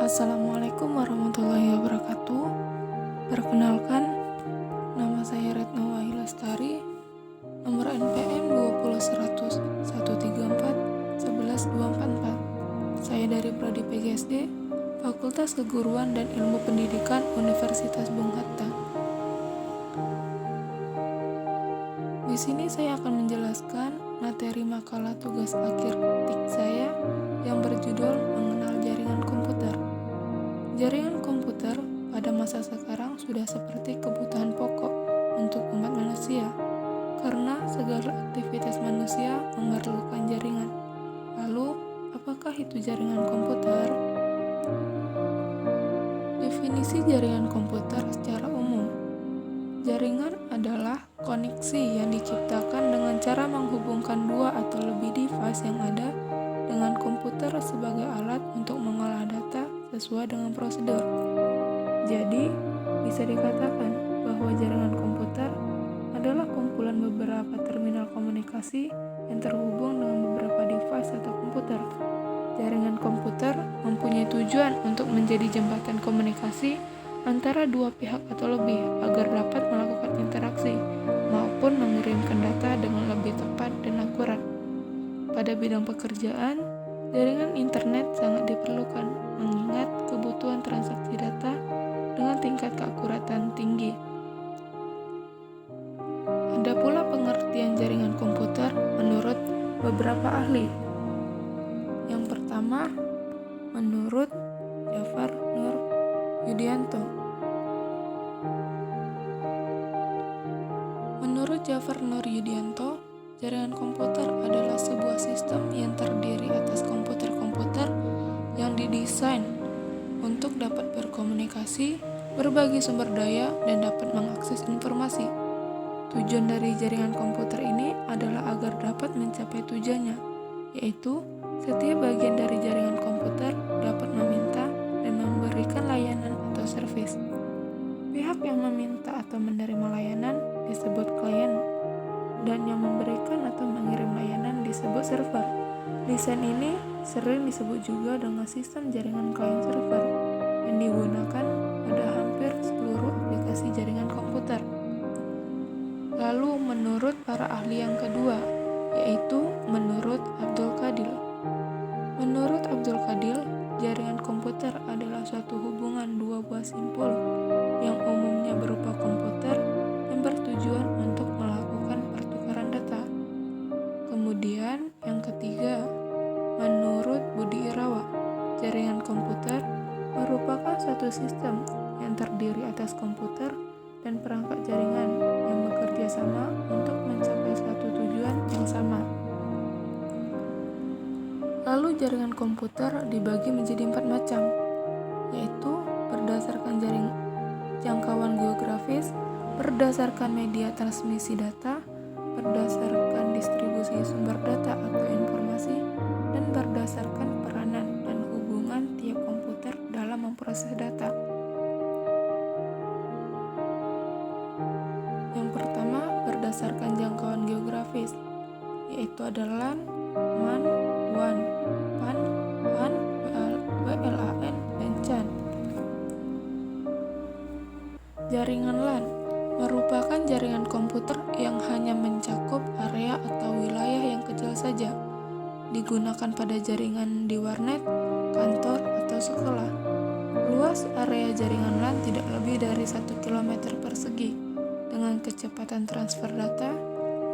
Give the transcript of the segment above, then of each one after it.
Assalamualaikum warahmatullahi wabarakatuh. Perkenalkan, nama saya Retno Wahyu Lestari, nomor NPM 20113411244. Saya dari Prodi PGSD, Fakultas Keguruan dan Ilmu Pendidikan Universitas Bung Hatta. Di sini saya akan menjelaskan materi makalah tugas akhir TIK saya yang berjudul Mengenal Jaringan Komputer. Jaringan komputer pada masa sekarang sudah seperti kebutuhan pokok untuk umat manusia, karena segala aktivitas manusia memerlukan jaringan. Lalu, apakah itu jaringan komputer? Definisi jaringan komputer secara umum. Jaringan adalah koneksi yang diciptakan dengan cara menghubungkan dua atau lebih device yang ada dengan komputer sebagai alat untuk mengolah data sesuai dengan prosedur. Jadi, bisa dikatakan bahwa jaringan komputer adalah kumpulan beberapa terminal komunikasi yang terhubung dengan beberapa device atau komputer. Jaringan komputer mempunyai tujuan untuk menjadi jembatan komunikasi antara dua pihak atau lebih agar dapat melakukan interaksi maupun mengirimkan data dengan lebih tepat dan akurat. Pada bidang pekerjaan, jaringan internet sangat diperlukan mengingat kebutuhan transaksi data dengan tingkat keakuratan tinggi. Ada pula pengertian jaringan komputer menurut beberapa ahli. Yang pertama, menurut Jafar Nur Yudianto. Menurut Jafar Nur Yudianto, jaringan komputer adalah sebuah sistem yang terdiri atas komputer-komputer yang didesain untuk dapat berkomunikasi, berbagi sumber daya, dan dapat mengakses informasi. Tujuan dari jaringan komputer ini adalah agar dapat mencapai tujuannya, yaitu setiap bagian dari jaringan komputer dapat meminta dan memberikan layanan atau servis. Pihak yang meminta atau menerima layanan disebut klien, dan yang memberikan atau mengirim layanan disebut server. Desain ini sering disebut juga dengan sistem jaringan klien server yang digunakan pada hampir seluruh aplikasi jaringan komputer. Lalu menurut para ahli yang kedua, yaitu menurut Abdul Qadil. Menurut Abdul Qadil, jaringan komputer adalah suatu hubungan dua buah simpul yang umumnya berupa komputer yang bertujuan untuk melakukan pertukaran data. Kemudian yang ketiga, menurut Budi Irawa, jaringan komputer merupakan suatu sistem yang terdiri atas komputer dan perangkat jaringan yang bekerja sama untuk mencapai suatu tujuan yang sama. Lalu jaringan komputer dibagi menjadi 4 macam, yaitu berdasarkan jangkauan geografis, berdasarkan media transmisi data, berdasarkan distribusi sumber data atau informasi, dan berdasarkan peranan dan hubungan tiap komputer dalam memproses data. Yang pertama, berdasarkan jangkauan geografis, yaitu adalah LAN, MAN, WAN, PAN, HAN, WLAN, dan CAN. Jaringan LAN merupakan jaringan komputer yang hanya mencakup area atau wilayah yang kecil saja, digunakan pada jaringan di warnet, kantor, atau sekolah. Luas area jaringan LAN tidak lebih dari 1 km persegi, dengan kecepatan transfer data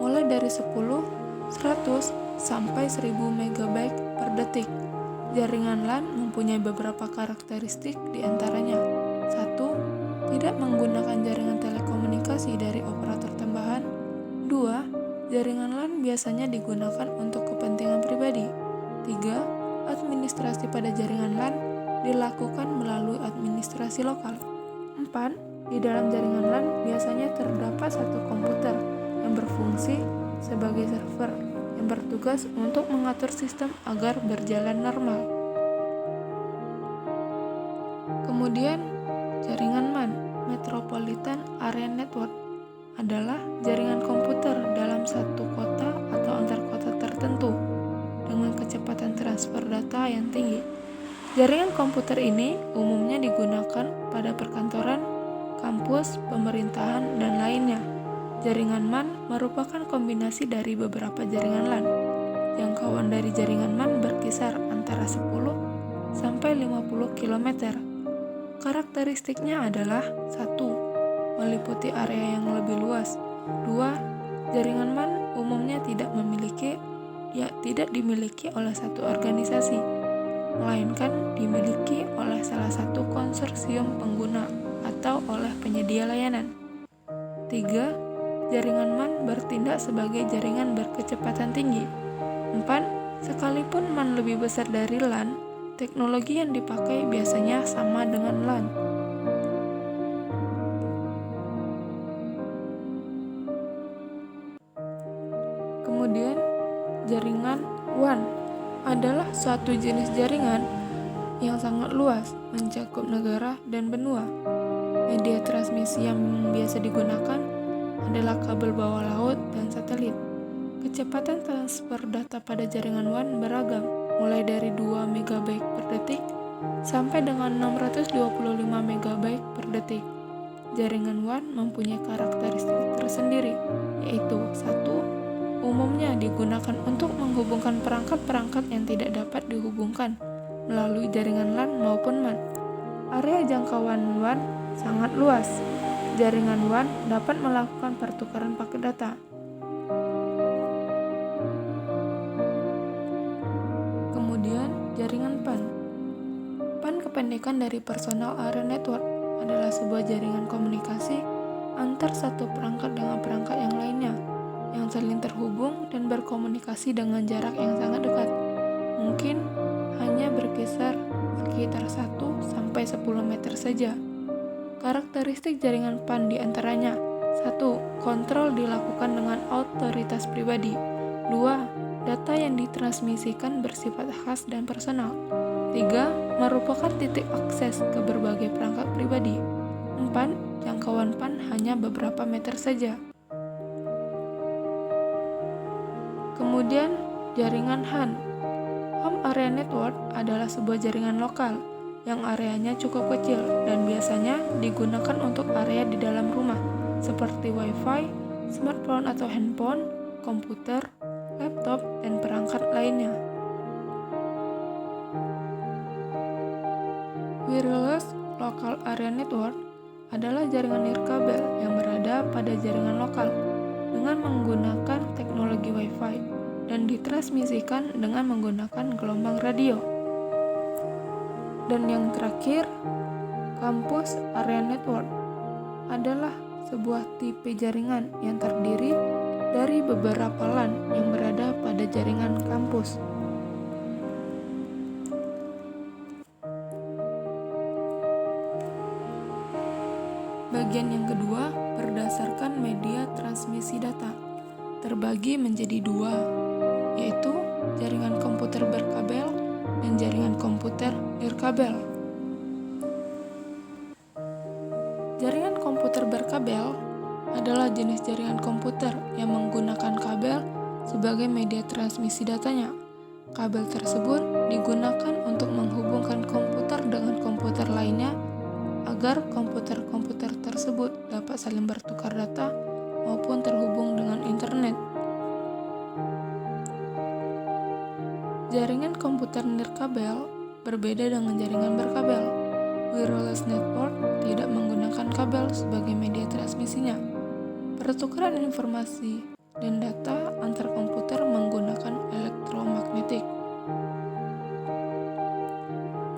mulai dari 10, 100, sampai 1000 MB per detik. Jaringan LAN mempunyai beberapa karakteristik diantaranya. 1. Tidak menggunakan jaringan telekomunikasi dari operator tambahan. 2. Jaringan LAN biasanya digunakan untuk kepentingan pribadi. 3. Administrasi pada jaringan LAN dilakukan melalui administrasi lokal. 4. Di dalam jaringan LAN biasanya terdapat satu komputer yang berfungsi sebagai server yang bertugas untuk mengatur sistem agar berjalan normal. Kemudian, jaringan MAN, Metropolitan Area Network, adalah jaringan komputer dalam satu kota atau antar kota tertentu dengan kecepatan transfer data yang tinggi. Jaringan komputer ini umumnya digunakan pada perkantoran, kampus, pemerintahan, dan lainnya. Jaringan MAN merupakan kombinasi dari beberapa jaringan LAN. Jangkauan dari jaringan MAN berkisar antara 10 sampai 50 km. Karakteristiknya adalah 1. Meliputi area yang lebih luas. 2. Jaringan MAN umumnya tidak dimiliki oleh satu organisasi, melainkan dimiliki oleh salah satu konsorsium pengguna atau oleh penyedia layanan. 3. Jaringan MAN bertindak sebagai jaringan berkecepatan tinggi. 4. Sekalipun MAN lebih besar dari LAN, teknologi yang dipakai biasanya sama dengan LAN. Kemudian, jaringan WAN adalah suatu jenis jaringan yang sangat luas, mencakup negara dan benua. Media transmisi yang biasa digunakan adalah kabel bawah laut dan satelit. Kecepatan transfer data pada jaringan WAN beragam, mulai dari 2 MB per detik sampai dengan 625 MB per detik. Jaringan WAN mempunyai karakteristik tersendiri, yaitu 1. Umumnya digunakan untuk menghubungkan perangkat-perangkat yang tidak dapat dihubungkan melalui jaringan LAN maupun MAN. Area jangkauan WAN sangat luas. Jaringan WAN dapat melakukan pertukaran paket data. Kemudian, jaringan PAN. PAN kependekan dari Personal Area Network, adalah sebuah jaringan komunikasi antar satu perangkat dengan perangkat yang lainnya, yang saling terhubung dan berkomunikasi dengan jarak yang sangat dekat. Mungkin hanya berkisar sekitar 1-10 meter saja. Karakteristik jaringan PAN diantaranya 1. Kontrol dilakukan dengan otoritas pribadi. 2. Data yang ditransmisikan bersifat khas dan personal. 3. Merupakan titik akses ke berbagai perangkat pribadi. 4. Jangkauan PAN hanya beberapa meter saja. Kemudian, jaringan HAN. Home Area Network adalah sebuah jaringan lokal yang areanya cukup kecil dan biasanya digunakan untuk area di dalam rumah seperti Wi-Fi, smartphone atau handphone, komputer, laptop, dan perangkat lainnya. Wireless Local Area Network adalah jaringan nirkabel yang berada pada jaringan lokal dengan menggunakan teknologi Wi-Fi dan ditransmisikan dengan menggunakan gelombang radio. Dan yang terakhir, Campus Area Network adalah sebuah tipe jaringan yang terdiri dari beberapa LAN yang berada pada jaringan kampus. Bagian yang kedua berdasarkan media transmisi data, terbagi menjadi dua, yaitu jaringan komputer berkabel dan jaringan komputer nirkabel. Jaringan komputer berkabel adalah jenis jaringan komputer yang menggunakan kabel sebagai media transmisi datanya. Kabel tersebut digunakan untuk menghubungkan komputer dengan komputer lainnya agar komputer-komputer tersebut dapat saling bertukar data maupun terhubung dengan internet. Jaringan komputer nirkabel berbeda dengan jaringan berkabel. Wireless network tidak menggunakan kabel sebagai media transmisinya. Pertukaran informasi dan data antar komputer menggunakan elektromagnetik.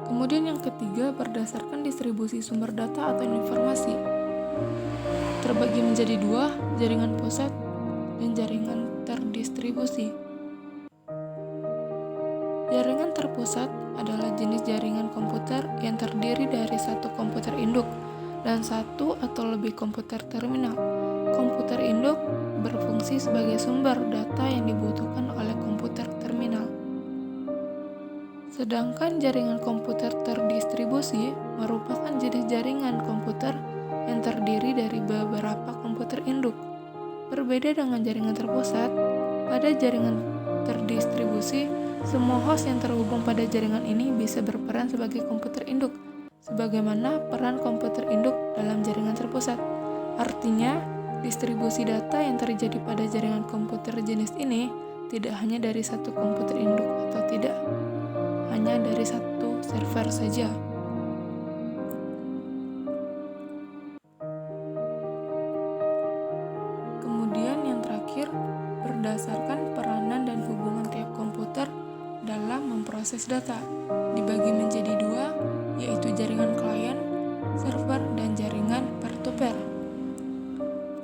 Kemudian yang ketiga berdasarkan distribusi sumber data atau informasi. Terbagi menjadi dua, jaringan pusat dan jaringan terdistribusi. Jaringan terpusat adalah jenis jaringan komputer yang terdiri dari satu komputer induk dan satu atau lebih komputer terminal. Komputer induk berfungsi sebagai sumber data yang dibutuhkan oleh komputer terminal. Sedangkan jaringan komputer terdistribusi merupakan jenis jaringan komputer yang terdiri dari beberapa komputer induk. Berbeda dengan jaringan terpusat, pada jaringan terdistribusi Semua host yang terhubung pada jaringan ini bisa berperan sebagai komputer induk, sebagaimana peran komputer induk dalam jaringan terpusat. Artinya, distribusi data yang terjadi pada jaringan komputer jenis ini tidak hanya dari satu komputer induk atau tidak hanya dari satu server saja. Kemudian yang terakhir, berdasarkan peranan dan hubungan tiap komputer dalam memproses data, dibagi menjadi dua, yaitu jaringan klien, server, dan jaringan peer-to-peer.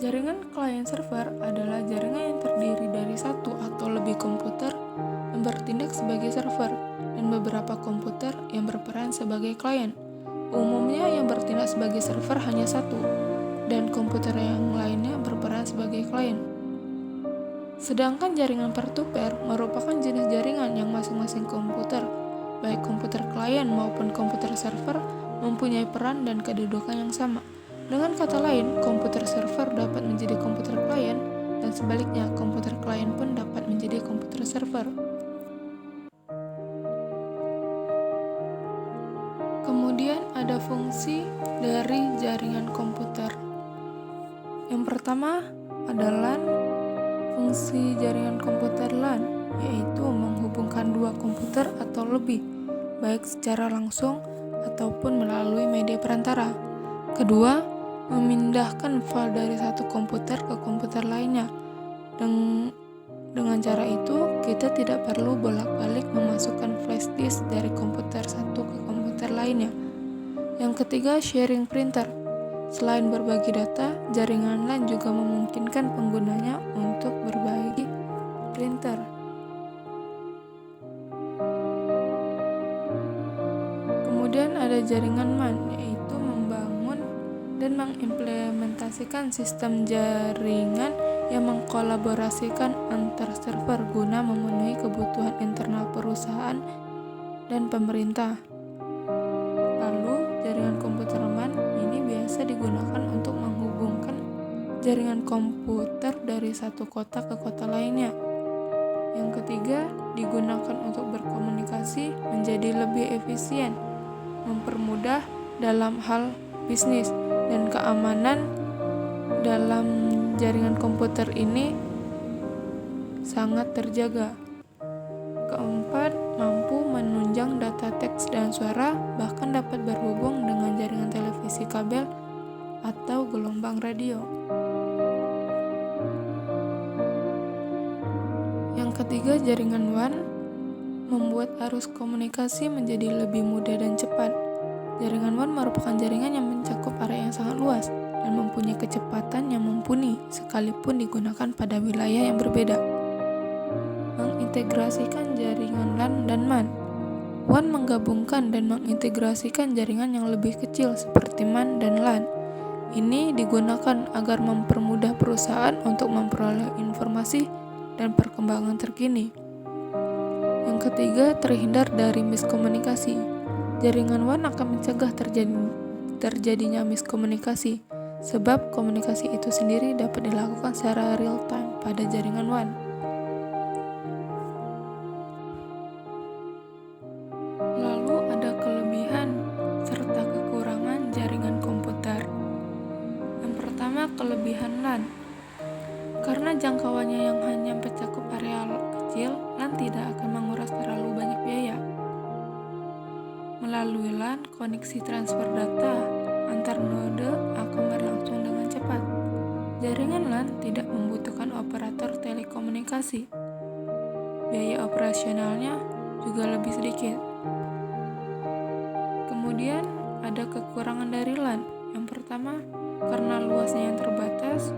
Jaringan klien server adalah jaringan yang terdiri dari satu atau lebih komputer yang bertindak sebagai server dan beberapa komputer yang berperan sebagai klien. Umumnya yang bertindak sebagai server hanya satu, dan komputer yang lainnya berperan sebagai klien. Sedangkan jaringan peer-to-peer merupakan jenis jaringan yang masing-masing komputer, baik komputer klien maupun komputer server, mempunyai peran dan kedudukan yang sama. Dengan kata lain, komputer server dapat menjadi komputer klien, dan sebaliknya komputer klien pun dapat menjadi komputer server. Kemudian ada fungsi dari jaringan komputer. Yang pertama adalah fungsi jaringan komputer LAN, yaitu menghubungkan dua komputer atau lebih, baik secara langsung ataupun melalui media perantara. Kedua, memindahkan file dari satu komputer ke komputer lainnya. Dengan cara itu, kita tidak perlu bolak-balik memasukkan flash disk dari komputer satu ke komputer lainnya. Yang ketiga, sharing printer. Selain berbagi data, jaringan LAN juga memungkinkan penggunanya untuk berbagi printer. Kemudian ada jaringan MAN, yaitu membangun dan mengimplementasikan sistem jaringan yang mengkolaborasikan antar server guna memenuhi kebutuhan internal perusahaan dan pemerintah. Lalu, jaringan komputer MAN ini biasa digunakan untuk menghubungkan jaringan komputer dari satu kota ke kota lainnya. Yang ketiga, digunakan untuk berkomunikasi menjadi lebih efisien, mempermudah dalam hal bisnis, dan keamanan dalam jaringan komputer ini sangat terjaga. Keempat, mampu menunjang data teks dan suara, bahkan dapat berhubung dengan jaringan televisi kabel atau gelombang radio. Yang ketiga, jaringan WAN membuat arus komunikasi menjadi lebih mudah dan cepat. Jaringan WAN merupakan jaringan yang mencakup area yang sangat luas dan mempunyai kecepatan yang mumpuni sekalipun digunakan pada wilayah yang berbeda. Mengintegrasikan jaringan LAN dan MAN. WAN menggabungkan dan mengintegrasikan jaringan yang lebih kecil seperti MAN dan LAN. Ini digunakan agar mempermudah perusahaan untuk memperoleh informasi dan perkembangan terkini. Yang ketiga, terhindar dari miskomunikasi. Jaringan WAN akan mencegah terjadinya miskomunikasi, sebab komunikasi itu sendiri dapat dilakukan secara real time pada jaringan WAN. Lalu ada kelebihan serta kekurangan jaringan komputer. Yang pertama, kelebihan LAN. Karena jangkauannya yang hanya mencakup area kecil, LAN tidak akan menguras terlalu banyak biaya. Melalui LAN, koneksi transfer data antar node akan berlangsung dengan cepat. Jaringan LAN tidak membutuhkan operator telekomunikasi. Biaya operasionalnya juga lebih sedikit. Kemudian ada kekurangan dari LAN. Yang pertama, karena luasnya yang terbatas,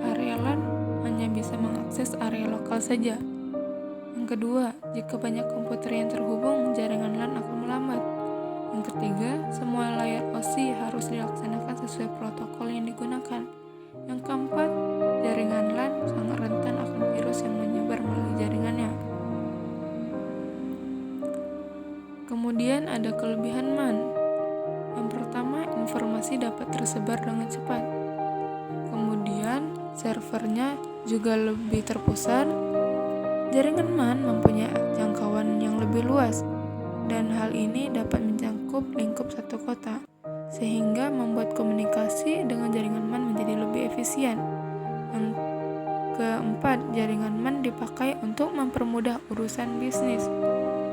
area LAN hanya bisa mengakses area lokal saja. Yang kedua, jika banyak komputer yang terhubung, jaringan LAN akan melambat. Yang ketiga, semua layar OSI harus dilaksanakan sesuai protokol yang digunakan. Yang keempat, jaringan LAN sangat rentan akan virus yang menyebar melalui jaringannya. Kemudian ada kelebihan MAN. Yang pertama, informasi dapat tersebar dengan cepat. Kemudian, servernya juga lebih terpusat Jaringan MAN mempunyai jangkauan yang lebih luas, dan hal ini dapat mencakup lingkup satu kota, sehingga membuat komunikasi dengan jaringan MAN menjadi lebih efisien. Yang keempat, jaringan MAN dipakai untuk mempermudah urusan bisnis.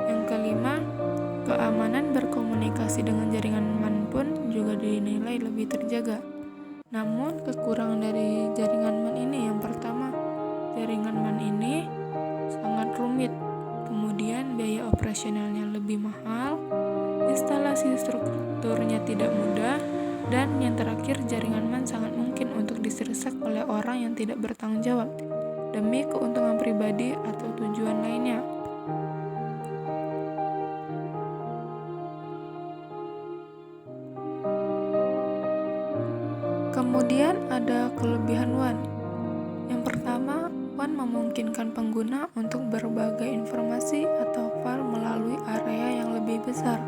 Yang kelima, keamanan berkomunikasi dengan jaringan MAN pun juga dinilai lebih terjaga. Namun, kekurangan dari jaringan MAN ini yang pertama, jaringan MAN ini sangat rumit, kemudian biaya operasionalnya lebih mahal, instalasi strukturnya tidak mudah, dan yang terakhir jaringan MAN sangat mungkin untuk diseresak oleh orang yang tidak bertanggung jawab demi keuntungan pribadi atau tujuan lainnya. Kemudian ada kelebihan WAN. Yang pertama, WAN memungkinkan pengguna untuk berbagai informasi atau file melalui area yang lebih besar.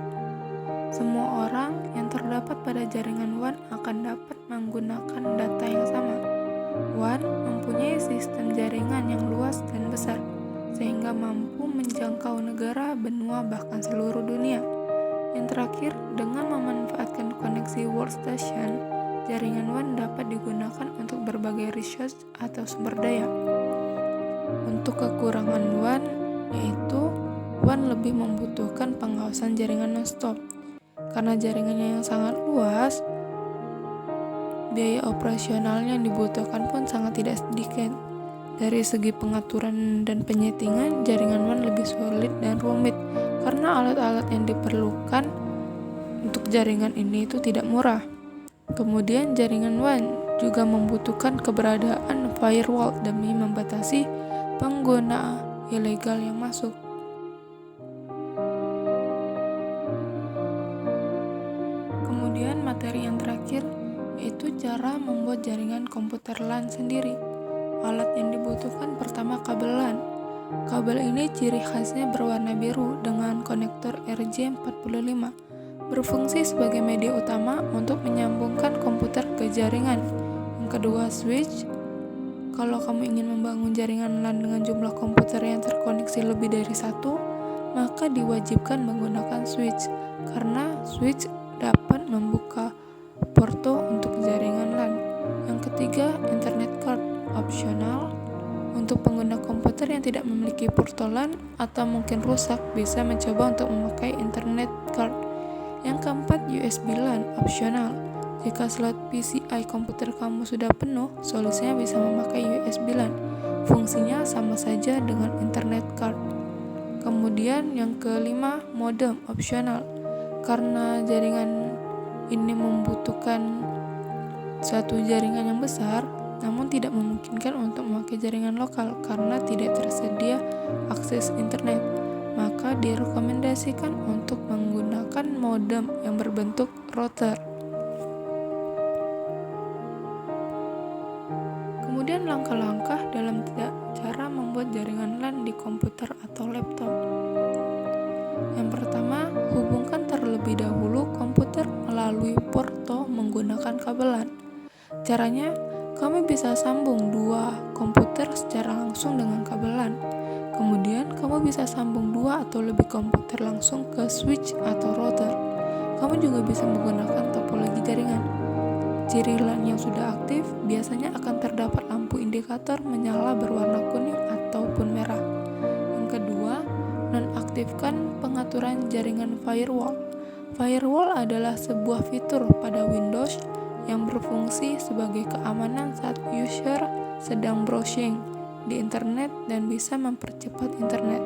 Semua orang yang terdapat pada jaringan WAN akan dapat menggunakan data yang sama. WAN mempunyai sistem jaringan yang luas dan besar, sehingga mampu menjangkau negara, benua, bahkan seluruh dunia. Yang terakhir, dengan memanfaatkan koneksi workstation, jaringan WAN dapat digunakan untuk berbagai research atau sumber daya. Untuk kekurangan WAN, yaitu WAN lebih membutuhkan pengawasan jaringan non-stop. Karena jaringannya yang sangat luas, biaya operasionalnya yang dibutuhkan pun sangat tidak sedikit. Dari segi pengaturan dan penyetingan, jaringan WAN lebih sulit dan rumit karena alat-alat yang diperlukan untuk jaringan ini itu tidak murah. Kemudian jaringan WAN juga membutuhkan keberadaan firewall demi membatasi pengguna ilegal yang masuk. Kemudian materi yang terakhir yaitu cara membuat jaringan komputer LAN sendiri. Alat yang dibutuhkan pertama kabel LAN. Kabel ini ciri khasnya berwarna biru dengan konektor RJ45, berfungsi sebagai media utama untuk menyambungkan komputer ke jaringan. Yang kedua, switch. Kalau kamu ingin membangun jaringan LAN dengan jumlah komputer yang terkoneksi lebih dari satu, maka diwajibkan menggunakan switch, karena switch dapat membuka porto untuk jaringan LAN. Yang ketiga, internet card opsional. Untuk pengguna komputer yang tidak memiliki porto LAN atau mungkin rusak, bisa mencoba untuk memakai internet card. Yang keempat, USB LAN opsional. Jika slot PCI komputer kamu sudah penuh, solusinya bisa memakai USB LAN. Fungsinya sama saja dengan internet card. Kemudian yang kelima, modem opsional. Karena jaringan ini membutuhkan suatu jaringan yang besar, namun tidak memungkinkan untuk memakai jaringan lokal karena tidak tersedia akses internet, maka direkomendasikan untuk menggunakan modem yang berbentuk router. Kemudian langkah-langkah dalam cara membuat jaringan LAN di komputer atau laptop. Yang pertama, hubungkan terlebih dahulu komputer melalui porto menggunakan kabel LAN. Caranya, kamu bisa sambung dua komputer secara langsung dengan kabel LAN. Kemudian, kamu bisa sambung dua atau lebih komputer langsung ke switch atau router. Kamu juga bisa menggunakan topologi jaringan. Ciri LAN yang sudah aktif biasanya akan terdapat lampu indikator menyala berwarna kuning ataupun merah. Yang kedua, nonaktifkan pengaturan jaringan firewall. Firewall adalah sebuah fitur pada Windows yang berfungsi sebagai keamanan saat user sedang browsing di internet dan bisa mempercepat internet.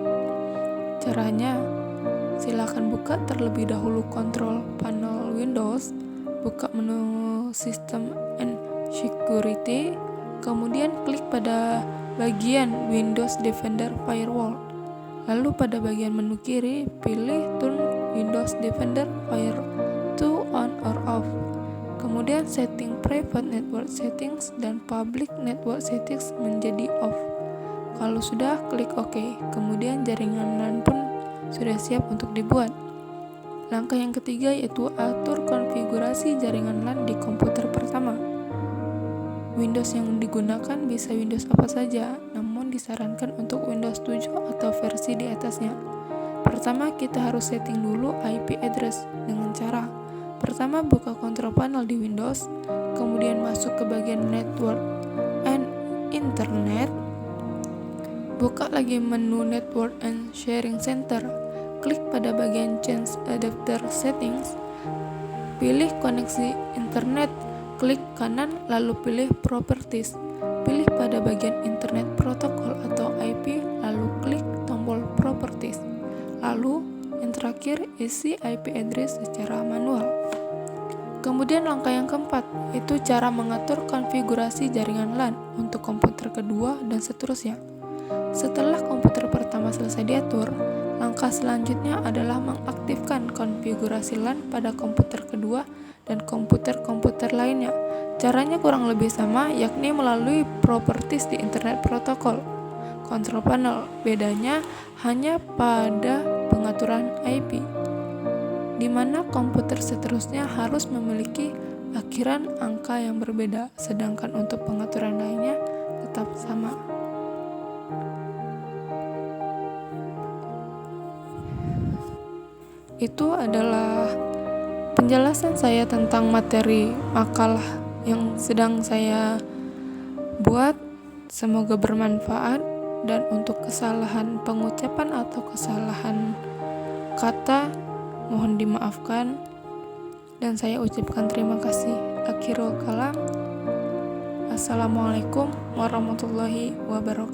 Caranya, silakan buka terlebih dahulu kontrol panel Windows, buka menu System and Security, kemudian klik pada bagian Windows Defender Firewall. Lalu pada bagian menu kiri, pilih Turn Windows Defender Firewall to on or off. Kemudian setting Private Network Settings dan Public Network Settings menjadi off. Kalau sudah, klik OK. Kemudian jaringan LAN pun sudah siap untuk dibuat. Langkah yang ketiga yaitu atur konfigurasi jaringan LAN di komputer pertama. Windows yang digunakan bisa Windows apa saja, namun yang disarankan untuk Windows 7 atau versi di atasnya. Pertama, kita harus setting dulu IP address dengan cara pertama buka control panel di Windows, kemudian masuk ke bagian Network and Internet, buka lagi menu Network and Sharing Center, klik pada bagian Change Adapter Settings, pilih koneksi internet, klik kanan lalu pilih Properties, pilih pada bagian Internet Protocol atau IP, lalu klik tombol Properties, lalu yang terakhir isi IP address secara manual. Kemudian langkah yang keempat, yaitu cara mengatur konfigurasi jaringan LAN untuk komputer kedua dan seterusnya. Setelah komputer pertama selesai diatur, langkah selanjutnya adalah mengaktifkan konfigurasi LAN pada komputer kedua dan komputer-komputer lainnya. Caranya kurang lebih sama, yakni melalui properties di Internet Protocol Control Panel. Bedanya hanya pada pengaturan IP, di mana komputer seterusnya harus memiliki akhiran angka yang berbeda, sedangkan untuk pengaturan lainnya tetap sama. Itu adalah penjelasan saya tentang materi makalah yang sedang saya buat. Semoga bermanfaat, dan untuk kesalahan pengucapan atau kesalahan kata mohon dimaafkan, dan saya ucapkan terima kasih. Akhirul kalam. Assalamualaikum warahmatullahi wabarakatuh.